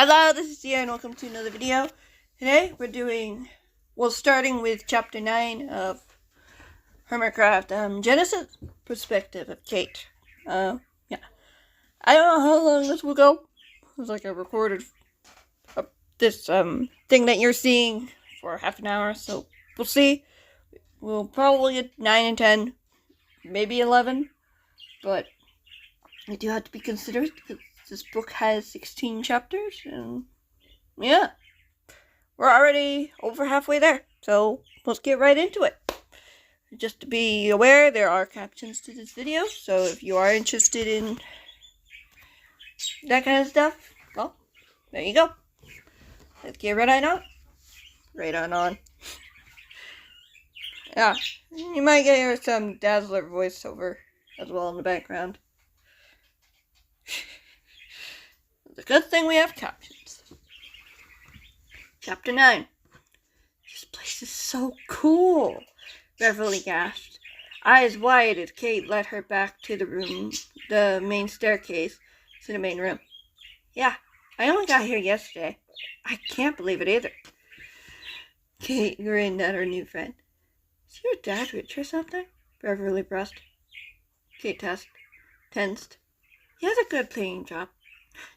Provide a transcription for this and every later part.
Hello, this is Sia and welcome to another video. Today we're starting with chapter 9 of Hermitcraft, Genesis perspective of Kate. Yeah. I don't know how long this will go. It's like I recorded this, thing that you're seeing for half an hour, so we'll see. We'll probably get 9 and 10, maybe 11, but I do have to be considerate because this book has 16 chapters, and yeah, we're already over halfway there, so let's get right into it. Just to be aware, there are captions to this video, so if you are interested in that kind of stuff, well, there you go. Let's get right on. Right on. Yeah, you might hear some Dazzler voiceover as well in the background. It's a good thing we have captions. Chapter 9. This place is so cool, Beverly gasped, eyes wide as Kate led her back to the main staircase to the main room. Yeah, I only got here yesterday. I can't believe it either. Kate grinned at her new friend. Is your dad rich or something? Beverly pressed. Kate tensed. He has a good paying job.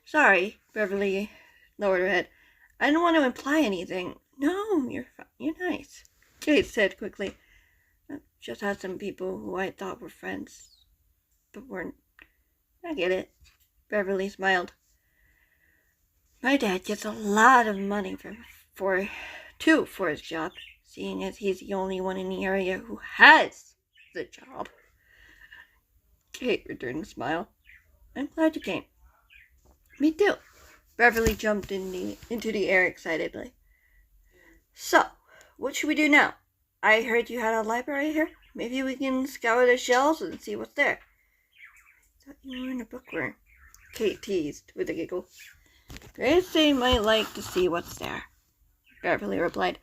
Sorry, Beverly lowered her head. I didn't want to imply anything. No, you're nice, Kate said quickly. I just had some people who I thought were friends, but weren't. I get it. Beverly smiled. My dad gets a lot of money for his job, seeing as he's the only one in the area who has the job. Kate returned a smile. I'm glad you came. Me too. Beverly jumped into the air excitedly. So, what should we do now? I heard you had a library here. Maybe we can scour the shelves and see what's there. I thought you were in a bookworm, Kate teased with a giggle. Grace might like to see what's there, Beverly replied.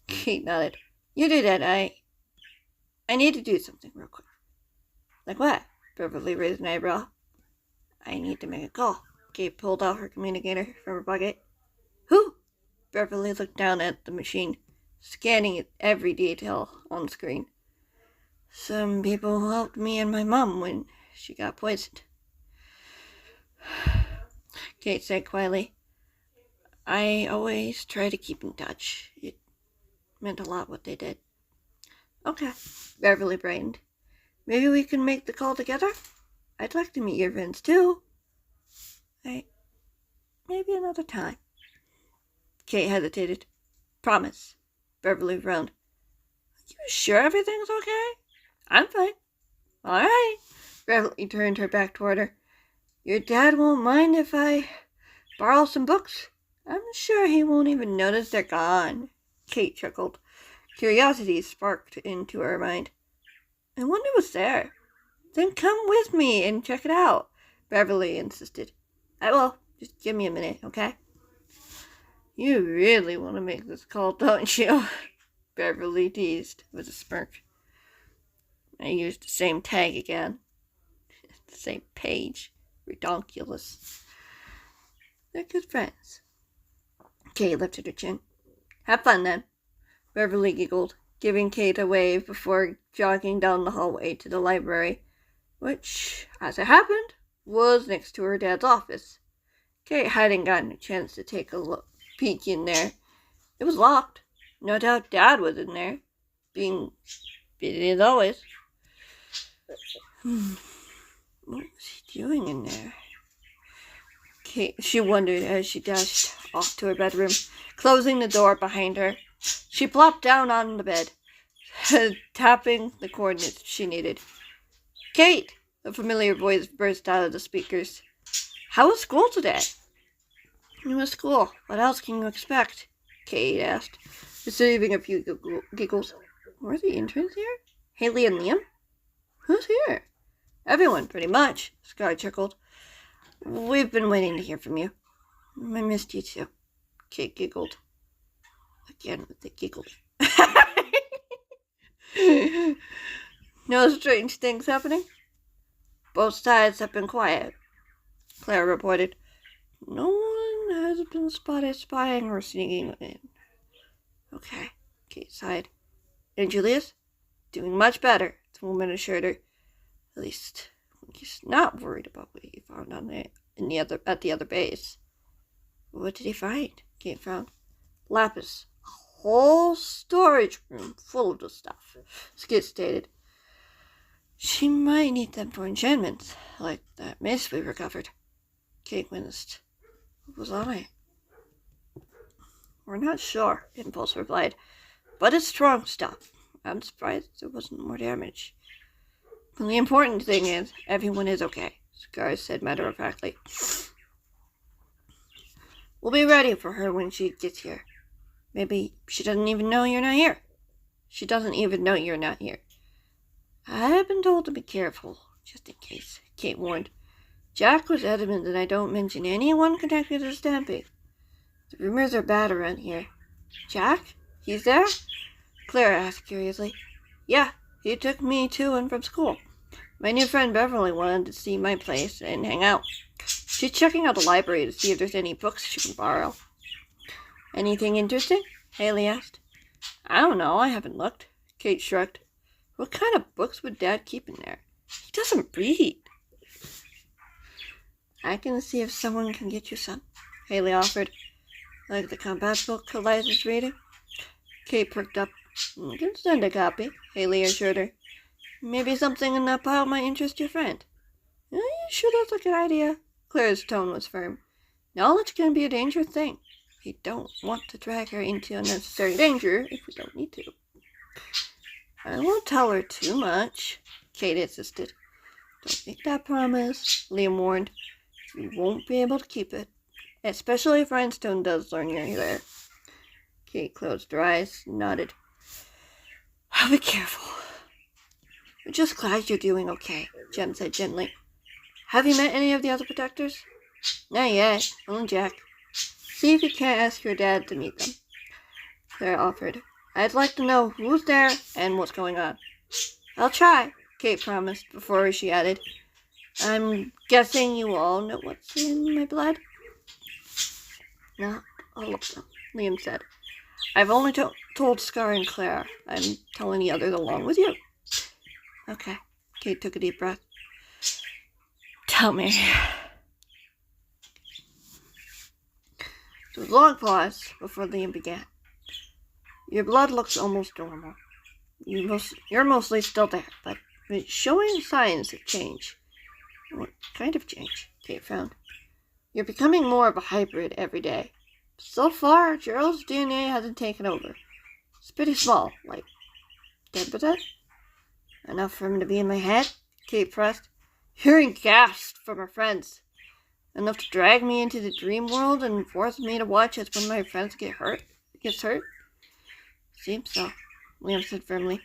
Kate nodded. You do that. I need to do something real quick. Like what? Beverly raised an eyebrow. I need to make a call. Kate pulled out her communicator from her pocket. Who? Beverly looked down at the machine, scanning every detail on the screen. Some people who helped me and my mom when she got poisoned, Kate said quietly. I always try to keep in touch. It meant a lot what they did. Okay, Beverly brightened. Maybe we can make the call together? I'd like to meet your friends too. Maybe another time. Kate hesitated. Promise. Beverly frowned. Are you sure everything's okay? I'm fine. All right. Beverly turned her back toward her. Your dad won't mind if I borrow some books? I'm sure he won't even notice they're gone. Kate chuckled. Curiosity sparked into her mind. I wonder what's there. Then come with me and check it out, Beverly insisted. I will. Just give me a minute, okay? You really want to make this call, don't you? Beverly teased with a smirk. I used the same tag again. The same page. Redonkulous. They're good friends. Kate lifted her chin. Have fun, then. Beverly giggled, giving Kate a wave before jogging down the hallway to the library, which, as it happened, was next to her dad's office. Kate hadn't gotten a chance to take a peek in there. It was locked. No doubt Dad was in there, being busy as always. What was he doing in there? She wondered as she dashed off to her bedroom, closing the door behind her. She plopped down on the bed, tapping the coordinates she needed. Kate! A familiar voice burst out of the speakers. How was school today? It was school. What else can you expect? Kate asked, receiving a few giggles. Were the interns here? Haley and Liam? Who's here? Everyone, pretty much, Sky chuckled. We've been waiting to hear from you. I missed you too. Kate giggled. Again with the giggles. No strange things happening? Both sides have been quiet, Claire reported. No one has has been spotted spying or sneaking in. Okay, Kate sighed. And Julius? Doing much better, the woman assured her. At least, he's not worried about what he found at the other base. What did he find? Kate frowned. Lapis. A whole storage room full of the stuff, Skid stated. She might need them for enchantments, like that mace we recovered. Kate winced. What was on it? We're not sure, Impulse replied, but it's strong stuff. I'm surprised there wasn't more damage. And the important thing is, everyone is okay, Scar said matter-of-factly. We'll be ready for her when she gets here. Maybe she doesn't even know you're not here. She doesn't even know you're not here. I've been told to be careful, just in case, Kate warned. Jack was adamant that I don't mention anyone connected to the stampede. The rumors are bad around here. Jack? He's there? Clara asked curiously. Yeah, he took me to and from school. My new friend Beverly wanted to see my place and hang out. She's checking out the library to see if there's any books she can borrow. Anything interesting? Haley asked. I don't know, I haven't looked. Kate shrugged. What kind of books would Dad keep in there? He doesn't read. I can see if someone can get you some, Haley offered. Like the combat book Eliza's reading? Kate perked up. You can send a copy, Haley assured her. Maybe something in that pile might interest your friend. You sure that's a good idea? Clara's tone was firm. Knowledge can be a dangerous thing. We don't want to drag her into unnecessary danger if we don't need to. I won't tell her too much, Kate insisted. Don't make that promise, Liam warned. You won't be able to keep it, especially if Rhinestone does learn you're there. Kate closed her eyes and nodded. I'll be careful. We're just glad you're doing okay, Jem said gently. Have you met any of the other protectors? Not yet, only Jack. See if you can't ask your dad to meet them, Clara offered. I'd like to know who's there and what's going on. I'll try, Kate promised before she added. I'm guessing you all know what's in my blood? Not all of them, Liam said. I've only told Scar and Claire. I'm telling the others along with you. Okay, Kate took a deep breath. Tell me. There was a long pause before Liam began. Your blood looks almost normal. You're mostly still there, but it's showing signs of change. What kind of change? Kate frowned. You're becoming more of a hybrid every day. So far, Gerald's DNA hasn't taken over. It's pretty small, like 10%. Enough for him to be in my head? Kate pressed. Hearing gasps from her friends. Enough to drag me into the dream world and force me to watch as one of my friends gets hurt? Seems so, Liam said firmly.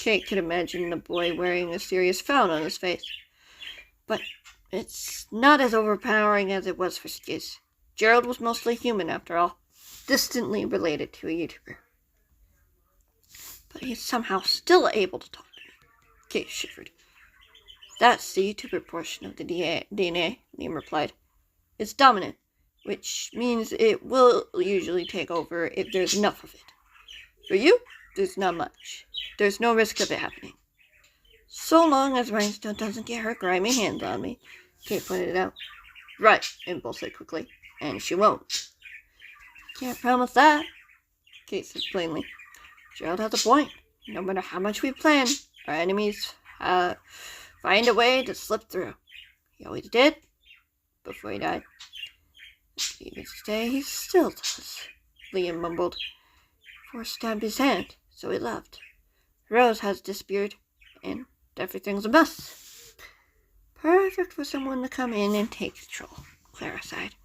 Kate could imagine the boy wearing a serious frown on his face. But it's not as overpowering as it was for Skiz. Gerald was mostly human, after all, distantly related to a YouTuber. But he's somehow still able to talk to me. Kate shivered. That's the YouTuber portion of the DNA, Liam replied. It's dominant, which means it will usually take over if there's enough of it. For you, there's not much. There's no risk of it happening. So long as Rhinestone doesn't get her grimy hands on me, Kate pointed out. Right, Impulse said quickly. And she won't. Can't promise that, Kate said plainly. Gerald has a point. No matter how much we plan, our enemies find a way to slip through. He always did, before he died. Even today, he still does, Liam mumbled. Force stabbed his hand, so he left. Rose has disappeared, and everything's a mess. Perfect for someone to come in and take control, Clara sighed.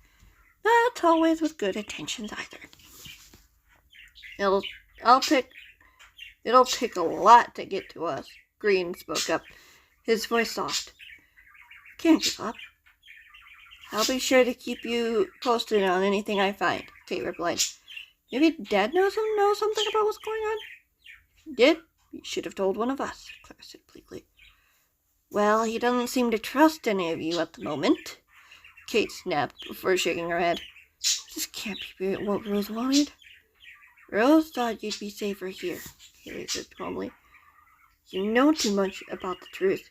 Not always with good intentions either. It'll take a lot to get to us, Green spoke up, his voice soft. Can't give up. I'll be sure to keep you posted on anything I find, Kate replied. Maybe Dad knows something about what's going on? If he did, you should have told one of us, Clara said bleakly. Well, he doesn't seem to trust any of you at the moment, Kate snapped before shaking her head. I just can't be what Rose wanted. Rose thought you'd be safer here, Haley said calmly. You know too much about the truth.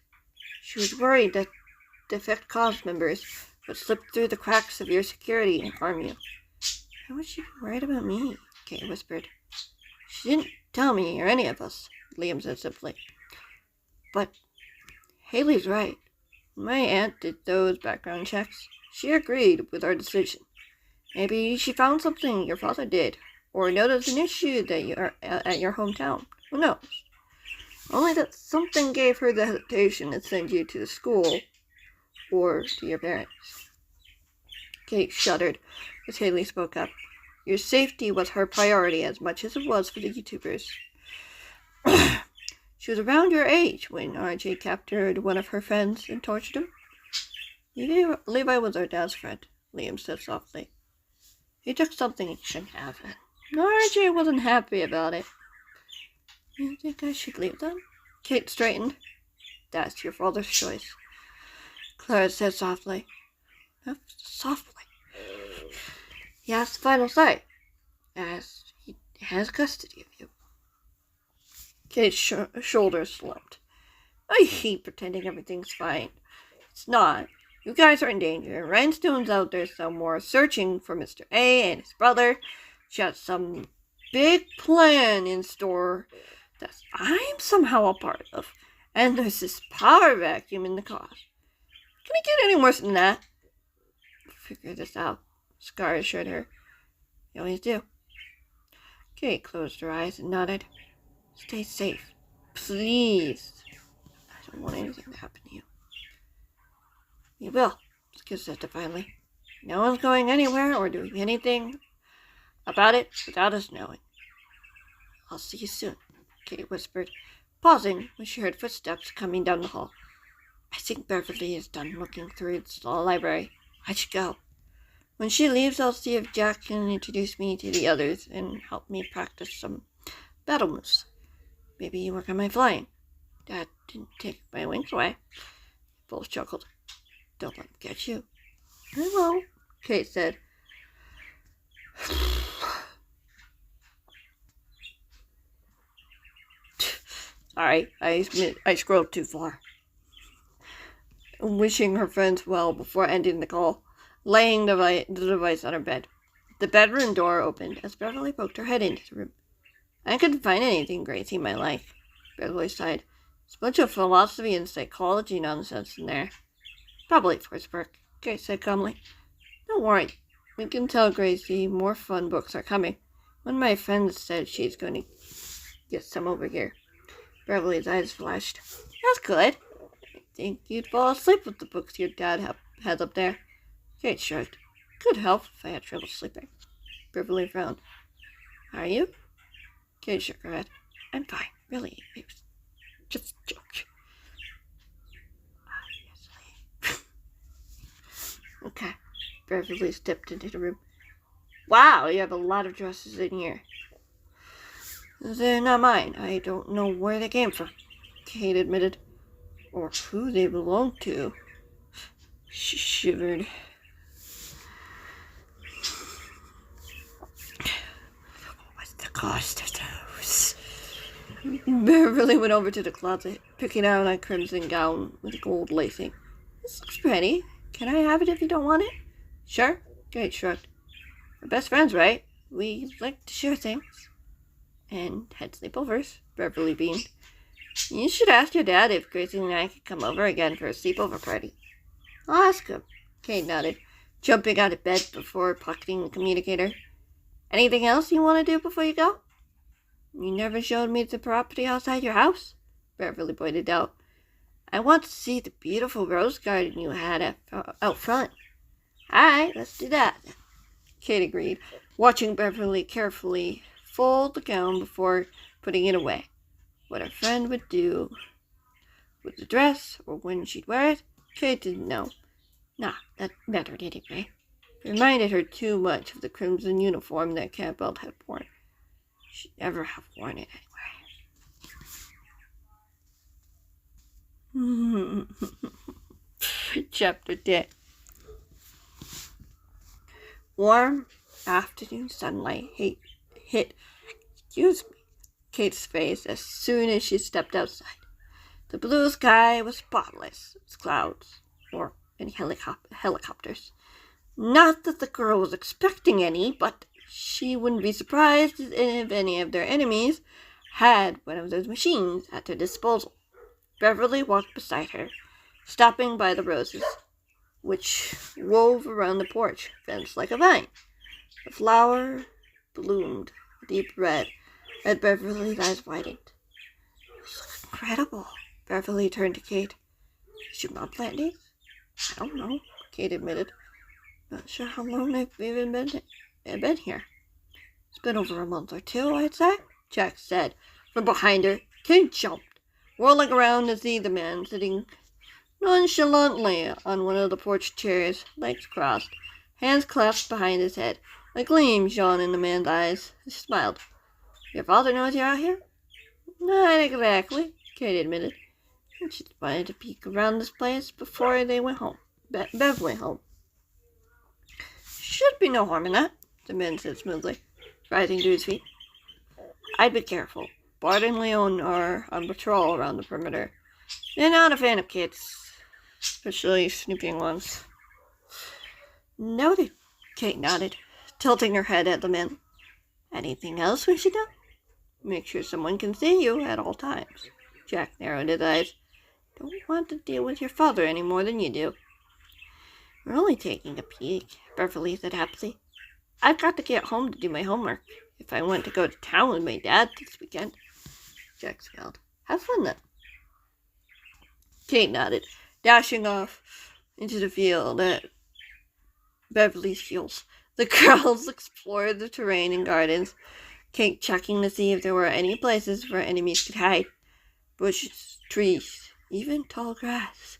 She was worried that Defect Cause members would slip through the cracks of your security and harm you. Why would she be worried about me? Kate whispered. She didn't tell me or any of us, Liam said simply. But Haley's right. My aunt did those background checks. She agreed with our decision. Maybe she found something your father did, or noticed an issue that you're at your hometown. Who knows? Only that something gave her the hesitation to send you to the school or to your parents. Kate shuddered as Haley spoke up. Your safety was her priority as much as it was for the YouTubers. She was around your age when RJ captured one of her friends and tortured him. Levi was our dad's friend, Liam said softly. He took something he shouldn't have. RJ wasn't happy about it. You think I should leave them? Kate straightened. That's your father's choice, Clara said softly. Softly. He has the final say, as he has custody of you. Kate's shoulders slumped. I hate pretending everything's fine. It's not. You guys are in danger. Rhinestone's out there somewhere searching for Mr. A and his brother. She has some big plan in store that I'm somehow a part of. And there's this power vacuum in the cause. Can it get any worse than that? We'll figure this out, Scar assured her. You always do. Kate closed her eyes and nodded. Stay safe. Please. I don't want anything to happen to you. You will, Skid said defiantly. No one's going anywhere or doing anything about it without us knowing. I'll see you soon, Kate whispered, pausing when she heard footsteps coming down the hall. I think Beverly is done looking through the library. I should go. When she leaves, I'll see if Jack can introduce me to the others and help me practice some battle moves. Maybe you work on my flying. Dad didn't take my wings away. Both chuckled. Don't let him get you. I won't, Kate said. Sorry, I scrolled too far. Wishing her friends well before ending the call, laying the device on her bed. The bedroom door opened as Beverly poked her head into the room. I couldn't find anything Gracie might like, Beverly sighed. There's a bunch of philosophy and psychology nonsense in there. Probably for his work, Grace said calmly. Don't worry. We can tell Gracie more fun books are coming. One of my friends said she's going to get some over here. Beverly's eyes flashed. That's good. I think you'd fall asleep with the books your dad has up there. Kate shrugged. Could help if I had trouble sleeping. Beverly frowned. Are you? Kate shook her head. I'm fine. Really. It was just a joke. Obviously. Okay. Beverly stepped into the room. Wow, you have a lot of dresses in here. They're not mine. I don't know where they came from, Kate admitted. Or who they belong to. She shivered. What's the cost of those? Beverly went over to the closet, picking out a crimson gown with gold lacing. This looks pretty. Can I have it if you don't want it? Sure, Kate shrugged. We're best friends, right? We like to share things. And had sleepovers, Beverly beamed. You should ask your dad if Gracie and I could come over again for a sleepover party. I'll ask him, Kate nodded, jumping out of bed before pocketing the communicator. Anything else you want to do before you go? You never showed me the property outside your house, Beverly pointed out. I want to see the beautiful rose garden you had out front. All right, let's do that. Kate agreed, watching Beverly carefully fold the gown before putting it away. What her friend would do with the dress or when she'd wear it, Kate didn't know. Nah, that mattered anyway. It reminded her too much of the crimson uniform that Campbell had worn. She'd never have worn it anyway. Chapter 10. Warm afternoon sunlight hit Kate's face as soon as she stepped outside. The blue sky was spotless, its clouds, or any helicopters. Not that the girl was expecting any, but she wouldn't be surprised if any of their enemies had one of those machines at their disposal. Beverly walked beside her, stopping by the roses, which wove around the porch fence like a vine. The flower bloomed deep red, and Beverly's eyes widened. "This looks incredible." Beverly turned to Kate. "Did your mom plant these?" "I don't know," Kate admitted. "Not sure how long they've even been here." "It's been over a month or two, I'd say," Jack said. From behind her, Kate jumped, whirling around to see the man sitting nonchalantly on one of the porch chairs, legs crossed, hands clasped behind his head. A gleam shone in the man's eyes. He smiled. "Your father knows you're out here?" "Not exactly," Kate admitted. "I just wanted to peek around this place before they went home. Beverly home." "Should be no harm in that," the man said smoothly, rising to his feet. "I'd be careful. Bart and Leon are on patrol around the perimeter. They're not a fan of kids, especially snooping ones." "Noted," Kate nodded, tilting her head at the men. "Anything else we should know?" "Make sure someone can see you at all times." Jack narrowed his eyes. "Don't want to deal with your father any more than you do." "We're only taking a peek," Beverly said happily. "I've got to get home to do my homework if I want to go to town with my dad this weekend." Jack smiled. "Have fun then." Kate nodded, dashing off into the field at Beverly's heels. The girls explored the terrain and gardens, Kate checking to see if there were any places where enemies could hide. Bushes, trees, even tall grass.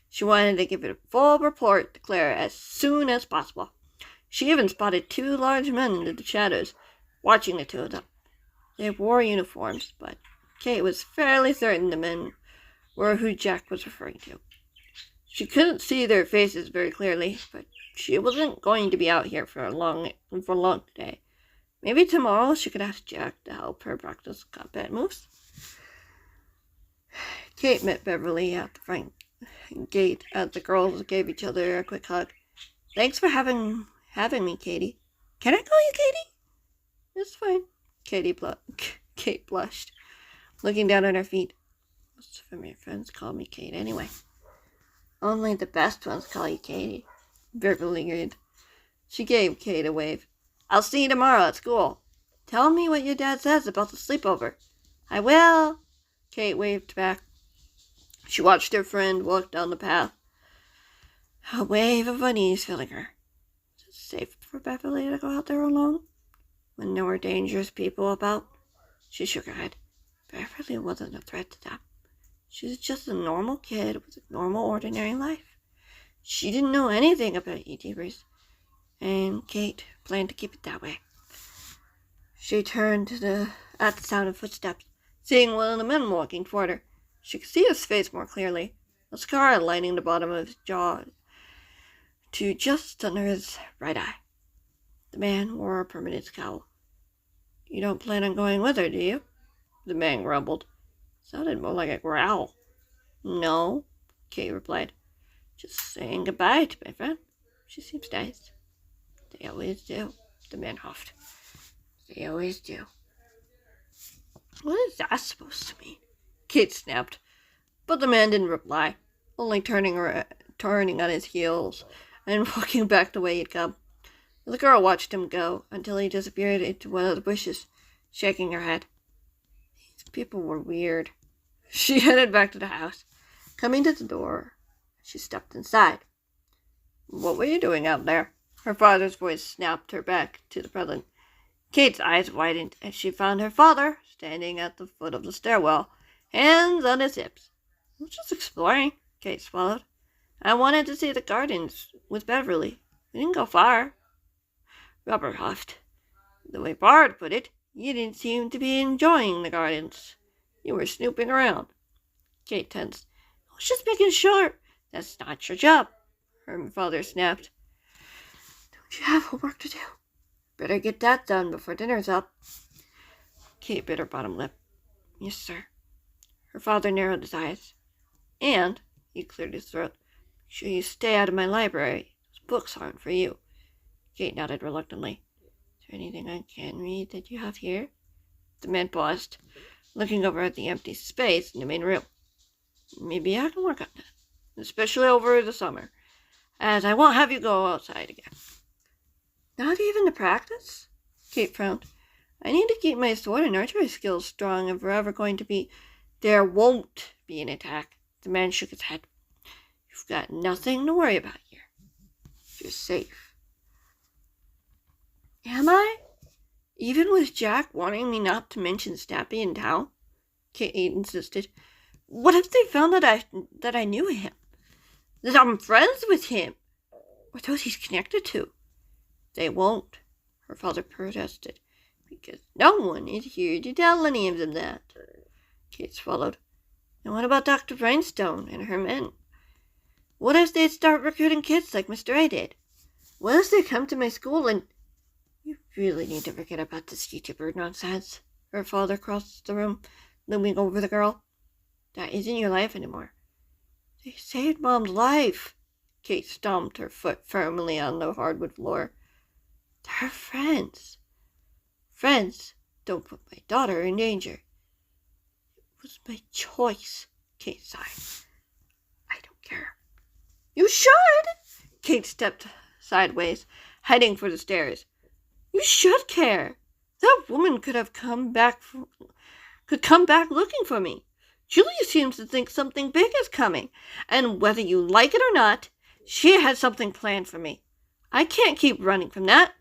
She wanted to give it a full report to Clara as soon as possible. She even spotted two large men in the shadows, watching the two of them. They wore uniforms, but Kate was fairly certain the men were who Jack was referring to. She couldn't see their faces very clearly, but she wasn't going to be out here for long today. Maybe tomorrow she could ask Jack to help her practice combat moves. Kate met Beverly at the front gate as the girls gave each other a quick hug. "Thanks for having me, Katie." "Can I call you Katie?" "It's fine." Kate blushed, looking down at her feet. "Most of my friends call me Kate anyway." "Only the best ones call you Katie," Beverly agreed. She gave Kate a wave. "I'll see you tomorrow at school. Tell me what your dad says about the sleepover." "I will." Kate waved back. She watched her friend walk down the path, a wave of unease filling her. Was it safe for Beverly to go out there alone when there were dangerous people about? She shook her head. Beverly wasn't a threat to them. She was just a normal kid with a normal, ordinary life. She didn't know anything about YouTubers, and Kate planned to keep it that way. She turned at the sound of footsteps, seeing one of the men walking toward her. She could see his face more clearly, a scar lining the bottom of his jaw to just under his right eye. The man wore a permanent scowl. "You don't plan on going with her, do you?" The man grumbled. Sounded more like a growl. "No," Kate replied. "Just saying goodbye to my friend. She seems nice." "They always do," the man huffed. "They always do." "What is that supposed to mean?" Kate snapped, but the man didn't reply, only turning on his heels and walking back the way he'd come. The girl watched him go until he disappeared into one of the bushes, shaking her head. These people were weird. She headed back to the house. Coming to the door, she stepped inside. "What were you doing out there?" Her father's voice snapped her back to the present. Kate's eyes widened as she found her father standing at the foot of the stairwell, hands on his hips. "I was just exploring," Kate swallowed. "I wanted to see the gardens with Beverly. We didn't go far." Robert huffed. "The way Bard put it, you didn't seem to be enjoying the gardens. You were snooping around." Kate tensed. "I was just making sure." "That's not your job," her father snapped. "Don't you have homework to do?" Better get that done before dinner's up. Kate bit her bottom lip. Yes, sir. Her father narrowed his eyes. And, he cleared his throat, make sure you stay out of my library. Those books aren't for you. Kate nodded reluctantly. Is there anything I can read that you have here? The man paused, looking over at the empty space in the main room. Maybe I can work on that, especially over the summer, as I won't have you go outside again. Not even to practice? Kate frowned. I need to keep my sword and archery skills strong if we're ever going to be... There won't be an attack. The man shook his head. You've got nothing to worry about here. You're safe. Am I? Even with Jack wanting me not to mention Snappy in town? Kate insisted. What if they found that I knew him? That I'm friends with him? Or those he's connected to? They won't, her father protested, because no one is here to tell any of them that. Kate swallowed. And what about Dr. Rhinestone and her men? What if they start recruiting kids like Mr. A did? What if they come to my school and... You really need to forget about this YouTuber nonsense. Her father crossed the room, looming over the girl. That isn't your life anymore. They saved Mom's life. Kate stomped her foot firmly on the hardwood floor. They're friends. Friends don't put my daughter in danger. It was my choice, Kate sighed. I don't care. You should! Kate stepped sideways, heading for the stairs. You should care. That woman could come back looking for me. Julia seems to think something big is coming, and whether you like it or not, she has something planned for me. I can't keep running from that.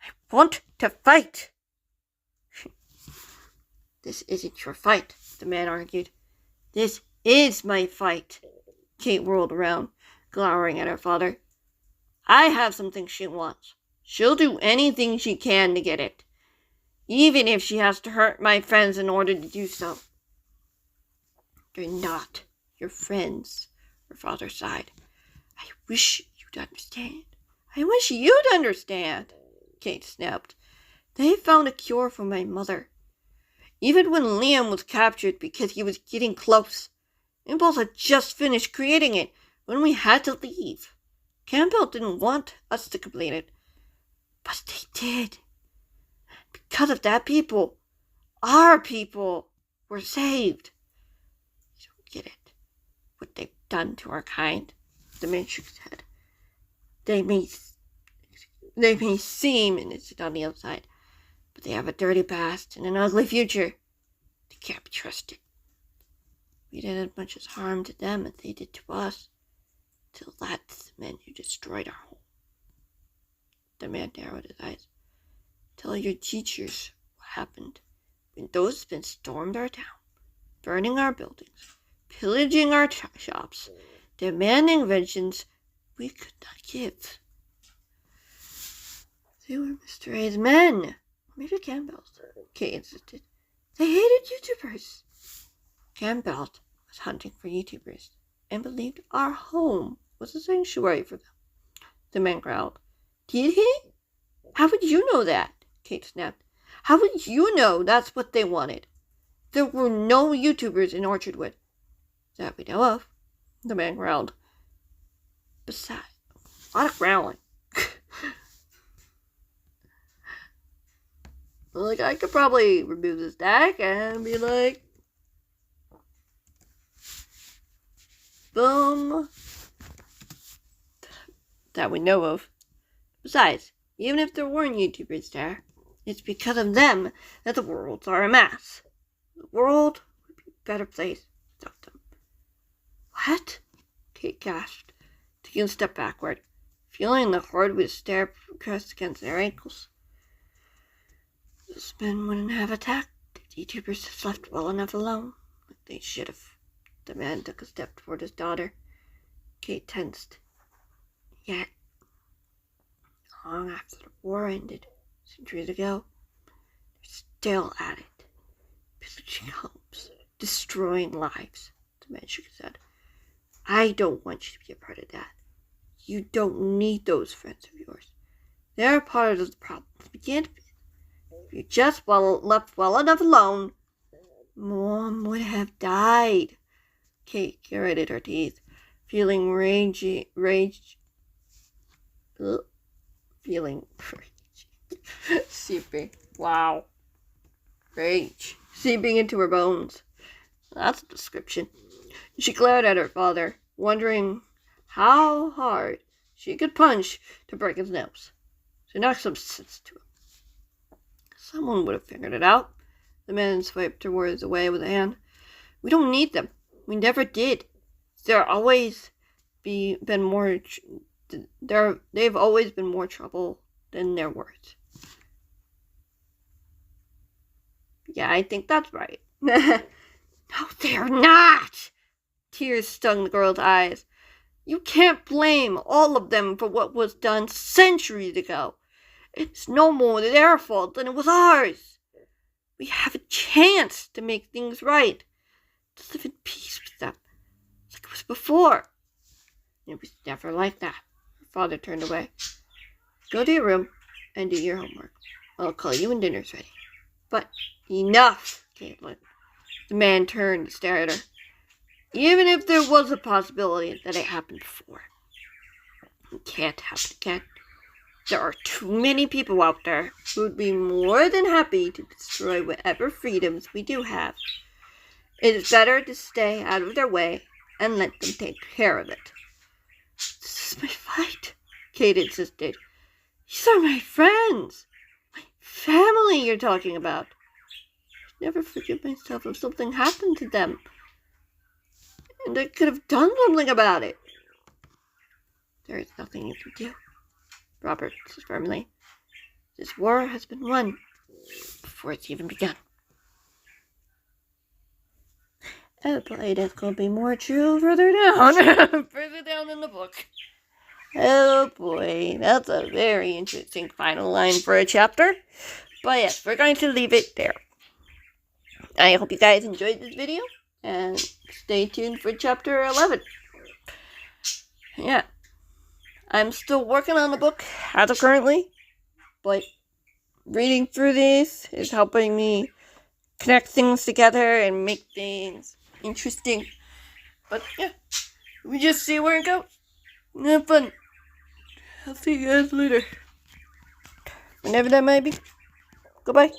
I want to fight. This isn't your fight, the man argued. This is my fight. Kate whirled around, glowering at her father. I have something she wants. She'll do anything she can to get it, even if she has to hurt my friends in order to do so. They're not your friends, her father sighed. I wish you'd understand. I wish you'd understand, Kate snapped. They found a cure for my mother. Even when Liam was captured because he was getting close, Impulse had just finished creating it when we had to leave. Campbell didn't want us to complete it, but they did. Because of that, our people, were saved. You don't get it. What they've done to our kind, the man shook his head. They may seem innocent on the outside, but they have a dirty past and an ugly future. They can't be trusted. We did as much as harm to them as they did to us, till that's the men who destroyed our home. The man narrowed his eyes. Tell your teachers what happened when those men stormed our town, burning our buildings, pillaging our shops, demanding vengeance we could not give. They were Mr. A's men. Maybe Campbell's, Kate insisted. They hated YouTubers. Campbell was hunting for YouTubers and believed our home was a sanctuary for them. The man growled. Did he? How would you know that? Kate snapped. How would you know that's what they wanted? There were no YouTubers in Orchardwood. That we know of, the man growled. Besides, a lot of growling. Like, I could probably remove this deck and be like, boom. That we know of. Besides, even if there weren't YouTubers there, it's because of them that the worlds are a mess. The world would be a better place without them. What? Kate gasped, taking a step backward, feeling the hardwood stare pressed against their ankles. Those men wouldn't have attacked if the YouTubers had left well enough alone, like they should have. The man took a step toward his daughter. Kate tensed. Yet, long after the war ended, centuries ago, they're still at it, pillaging homes, destroying lives. The man shook his head. I don't want you to be a part of that. You don't need those friends of yours. They're part of the problem. We begin with. If you just left well enough alone, Mom would have died. Kate gritted her teeth, feeling rage seeping into her bones. That's a description. She glared at her father, wondering how hard she could punch to break his nose. She knocked some sense to him. Someone would have figured it out. The man swiped her words away with a hand. We don't need them. We never did. They've always been more trouble than they're worth. Yeah, I think that's right. No, they're not! Tears stung the girl's eyes. You can't blame all of them for what was done centuries ago. It's no more their fault than it was ours. We have a chance to make things right, to live in peace with them, like it was before. It was never like that. Her father turned away. Go to your room and do your homework. I'll call you when dinner's ready. But enough, Caitlin. The man turned to stare at her. Even if there was a possibility that it happened before, it can't happen again. There are too many people out there who would be more than happy to destroy whatever freedoms we do have. It is better to stay out of their way and let them take care of it. This is my fight, Kate insisted. These are my friends. My family you're talking about. I'd never forgive myself if something happened to them. And I could have done something about it. There is nothing you can do, Robert said firmly. This war has been won before it's even begun. Oh boy, that's going to be more true further down. Further down in the book. Oh boy, that's a very interesting final line for a chapter. But yes, we're going to leave it there. I hope you guys enjoyed this video. And stay tuned for chapter 11. Yeah. I'm still working on the book as of currently. But reading through this is helping me connect things together and make things interesting. But yeah. We just see where it goes. Have fun. I'll see you guys later. Whenever that might be. Goodbye.